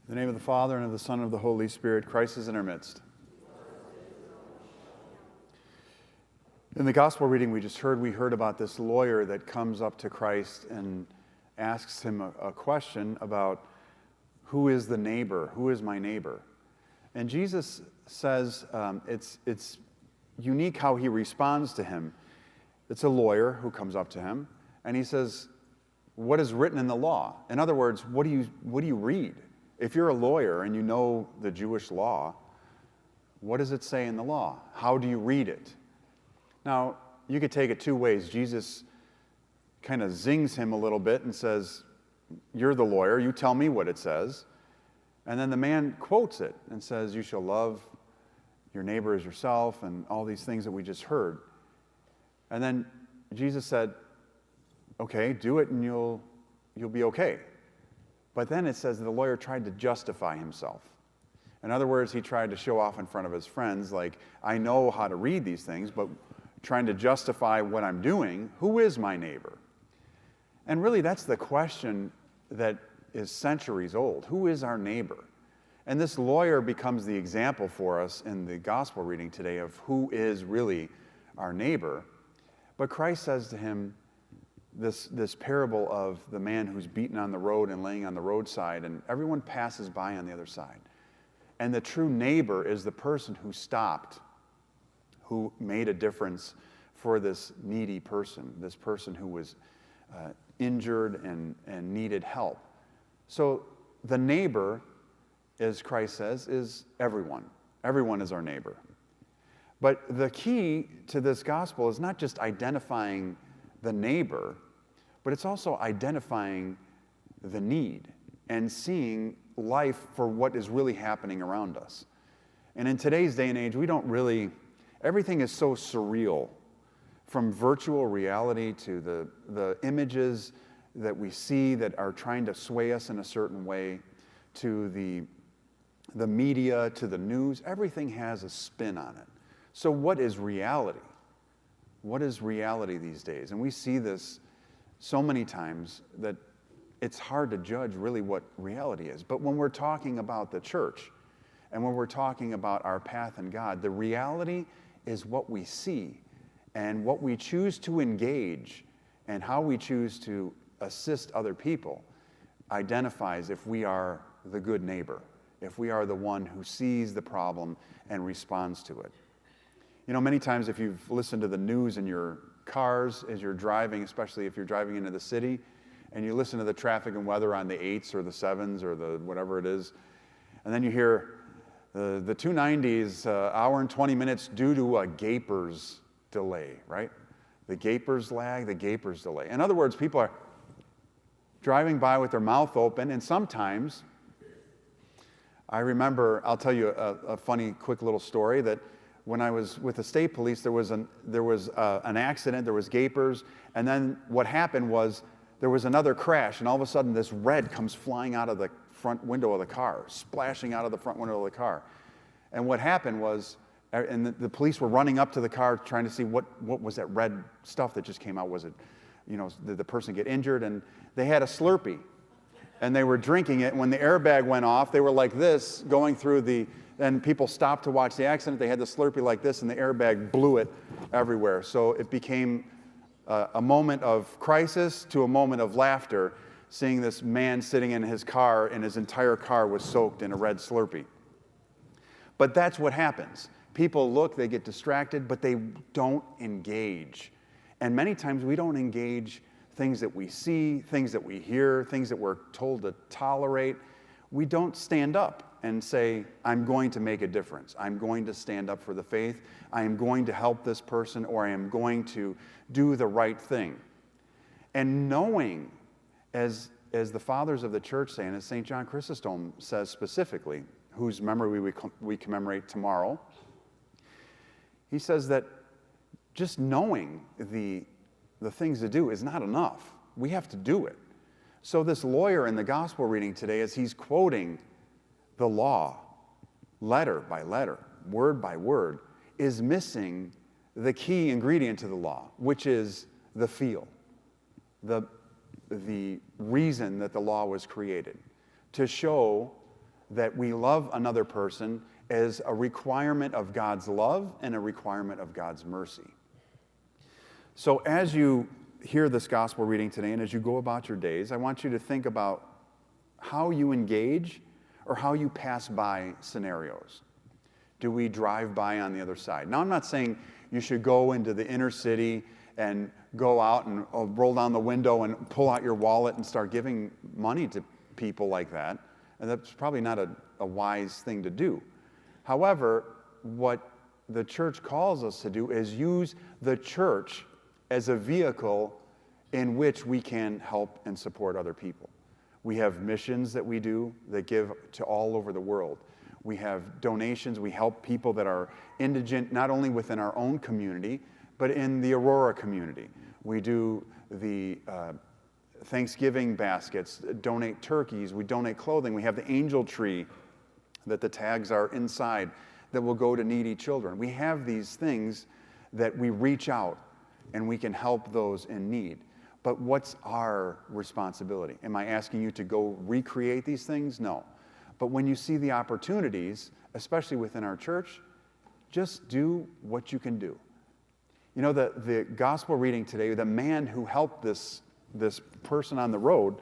In the name of the Father, and of the Son, and of the Holy Spirit, Christ is in our midst. In the gospel reading we just heard, we heard about this lawyer that comes up to Christ and asks him a question about who is the neighbor, who is my neighbor? And Jesus says it's unique how he responds to him. It's a lawyer who comes up to him, and he says, what is written in the law? In other words, what do you read? If you're a lawyer and you know the Jewish law, what does it say in the law? How do you read it? Now, you could take it two ways. Jesus kind of zings him a little bit and says, you're the lawyer, you tell me what it says. And then the man quotes it and says, you shall love your neighbor as yourself, and all these things that we just heard. And then Jesus said, okay, do it and you'll be okay. But then it says that the lawyer tried to justify himself. In other words, he tried to show off in front of his friends, like, I know how to read these things, but trying to justify what I'm doing, who is my neighbor? And really, that's the question that is centuries old. Who is our neighbor? And this lawyer becomes the example for us in the gospel reading today of who is really our neighbor. But Christ says to him, this parable of the man who's beaten on the road and laying on the roadside, and everyone passes by on the other side. And the true neighbor is the person who stopped, who made a difference for this needy person, this person who was injured and needed help. So the neighbor, as Christ says, is everyone. Everyone is our neighbor. But the key to this gospel is not just identifying the neighbor, but it's also identifying the need and seeing life for what is really happening around us. And in today's day and age, everything is so surreal, from virtual reality to the images that we see that are trying to sway us in a certain way, to the media, to the news. Everything has a spin on it. So what is reality? What is reality these days? And we see this so many times that it's hard to judge really what reality is. But when we're talking about the church and when we're talking about our path in God, the reality is what we see, and what we choose to engage and how we choose to assist other people identifies if we are the good neighbor, if we are the one who sees the problem and responds to it. You know, many times if you've listened to the news in your cars as you're driving, especially if you're driving into the city, and you listen to the traffic and weather on the 8s or the 7s or the whatever it is, and then you hear the 290s, hour and 20 minutes due to a gaper's delay, right? The gaper's lag, the gaper's delay. In other words, people are driving by with their mouth open, and sometimes, I remember, I'll tell you a funny, quick little story, that when I was with the state police, there was an accident, there was gapers, and then what happened was there was another crash, and all of a sudden this red comes flying out of the front window of the car, splashing out of the front window of the car. And what happened was, and the police were running up to the car trying to see what was that red stuff that just came out. Was it, did the person get injured? And they had a Slurpee, and they were drinking it. And when the airbag went off, they were like this, going through and people stopped to watch the accident. They had the Slurpee like this, and the airbag blew it everywhere. So it became a moment of crisis to a moment of laughter, seeing this man sitting in his car, and his entire car was soaked in a red Slurpee. But that's what happens. People look, they get distracted, but they don't engage. And many times we don't engage things that we see, things that we hear, things that we're told to tolerate. We don't stand up and say, I'm going to make a difference. I'm going to stand up for the faith. I am going to help this person, or I am going to do the right thing. And knowing, as the fathers of the church say, and as St. John Chrysostom says specifically, whose memory we commemorate tomorrow, he says that just knowing the things to do is not enough. We have to do it. So this lawyer in the gospel reading today, as he's quoting the law, letter by letter, word by word, is missing the key ingredient to the law, which is the feel, the reason that the law was created, to show that we love another person as a requirement of God's love and a requirement of God's mercy. So as you hear this gospel reading today and as you go about your days, I want you to think about how you engage or how you pass by scenarios. Do we drive by on the other side? Now, I'm not saying you should go into the inner city and go out and roll down the window and pull out your wallet and start giving money to people like that. And that's probably not a wise thing to do. However, what the church calls us to do is use the church as a vehicle in which we can help and support other people. We have missions that we do that give to all over the world. We have donations. We help people that are indigent, not only within our own community, but in the Aurora community. We do the Thanksgiving baskets, donate turkeys, we donate clothing. We have the angel tree that the tags are inside that will go to needy children. We have these things that we reach out and we can help those in need. But what's our responsibility? Am I asking you to go recreate these things? No. But when you see the opportunities, especially within our church, just do what you can do. You know, the gospel reading today, the man who helped this person on the road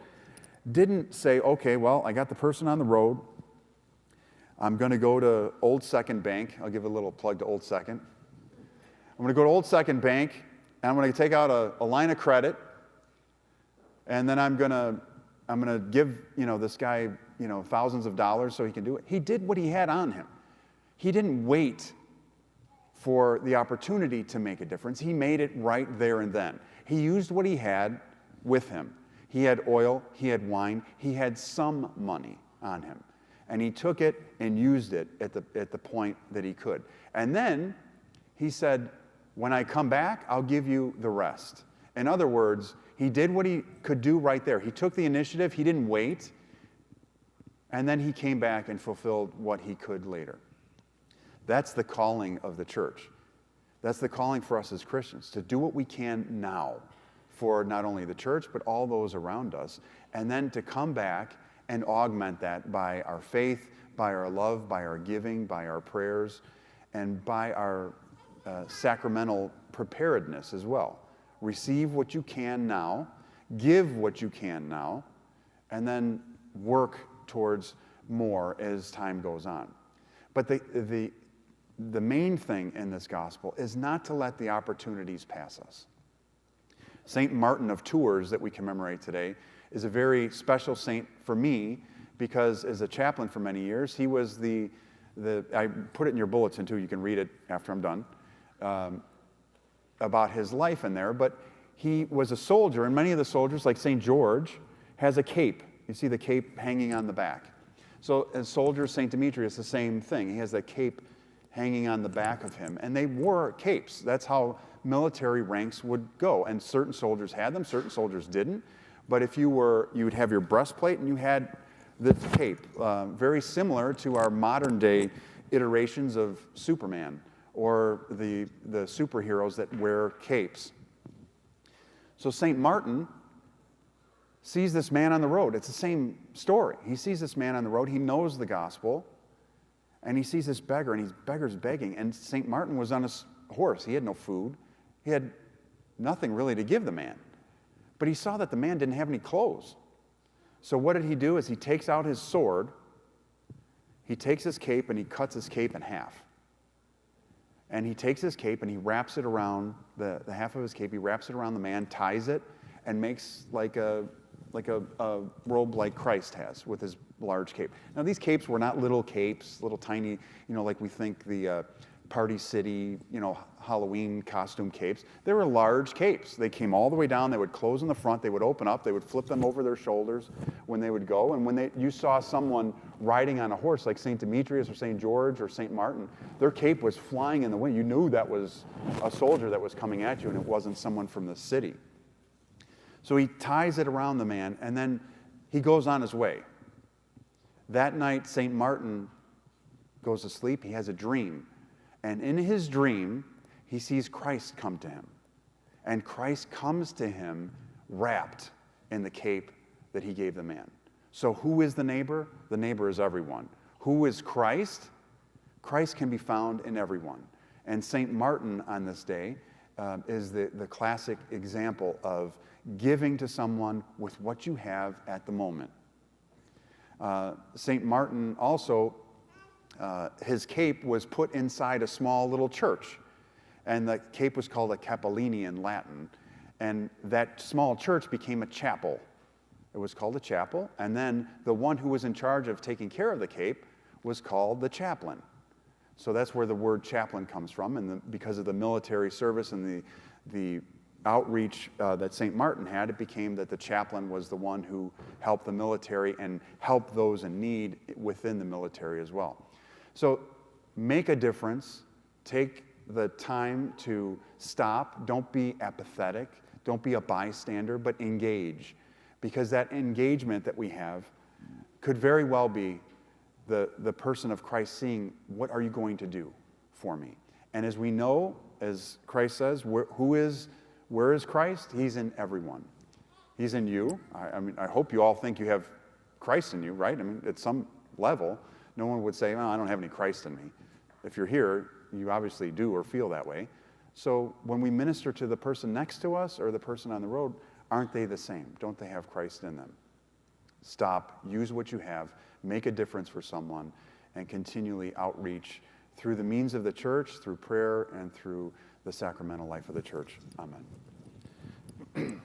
didn't say, okay, well, I got the person on the road. I'm going to go to Old Second Bank. I'll give a little plug to Old Second. I'm going to go to Old Second Bank, and I'm going to take out a line of credit, and then I'm going to give, this guy, thousands of dollars so he can do it. He did what he had on him. He didn't wait for the opportunity to make a difference. He made it right there and then. He used what he had with him. He had oil, he had wine, he had some money on him. And he took it and used it at the point that he could. And then he said, when I come back, I'll give you the rest. In other words, he did what he could do right there. He took the initiative, he didn't wait, and then he came back and fulfilled what he could later. That's the calling of the church. That's the calling for us as Christians, to do what we can now for not only the church, but all those around us, and then to come back and augment that by our faith, by our love, by our giving, by our prayers, and by our sacramental preparedness as well. Receive what you can now, give what you can now, and then work towards more as time goes on. But the main thing in this gospel is not to let the opportunities pass us. Saint Martin of Tours that we commemorate today is a very special saint for me because as a chaplain for many years, he was I put it in your bulletin too, you can read it after I'm done, about his life in there, but he was a soldier, and many of the soldiers, like St. George, has a cape. You see the cape hanging on the back. So as soldiers, St. Demetrius, the same thing. He has a cape hanging on the back of him, and they wore capes. That's how military ranks would go, and certain soldiers had them, certain soldiers didn't. But if you would have your breastplate and you had the cape, very similar to our modern day iterations of Superman or the superheroes that wear capes. So St. Martin sees this man on the road. It's the same story. He sees this man on the road. He knows the gospel, and he sees this beggar, and beggar's begging. And St. Martin was on a horse. He had no food. He had nothing really to give the man. But he saw that the man didn't have any clothes. So what did he do is he takes out his sword, he takes his cape, and he cuts his cape in half. And he takes his cape and he wraps it around, the half of his cape, he wraps it around the man, ties it, and makes like a robe like Christ has with his large cape. Now these capes were not little capes, little tiny, like we think the Party City, Halloween costume capes. They were large capes. They came all the way down. They would close in the front. They would open up. They would flip them over their shoulders when they would go. And when you saw someone riding on a horse like St. Demetrius or St. George or St. Martin, their cape was flying in the wind. You knew that was a soldier that was coming at you, and it wasn't someone from the city. So he ties it around the man, and then he goes on his way. That night, St. Martin goes to sleep. He has a dream. And in his dream, he sees Christ come to him. And Christ comes to him wrapped in the cape that he gave the man. So who is the neighbor? The neighbor is everyone. Who is Christ? Christ can be found in everyone. And St. Martin on this day is the classic example of giving to someone with what you have at the moment. St. Martin also, his cape was put inside a small little church. And the cape was called a capellini in Latin. And that small church became a chapel. It was called a chapel. And then the one who was in charge of taking care of the cape was called the chaplain. So that's where the word chaplain comes from. And because of the military service and the outreach that St. Martin had, it became that the chaplain was the one who helped the military and helped those in need within the military as well. So make a difference. Take the time to stop. Don't be apathetic. Don't be a bystander, but engage. Because that engagement that we have could very well be the person of Christ seeing, what are you going to do for me? And as we know, as Christ says, where is Christ? He's in everyone. He's in you. I mean, I hope you all think you have Christ in you, right? I mean, at some level, no one would say, I don't have any Christ in me. If you're here, you obviously do or feel that way. So when we minister to the person next to us or the person on the road, aren't they the same? Don't they have Christ in them? Stop, use what you have, make a difference for someone, and continually outreach through the means of the church, through prayer, and through the sacramental life of the church. Amen.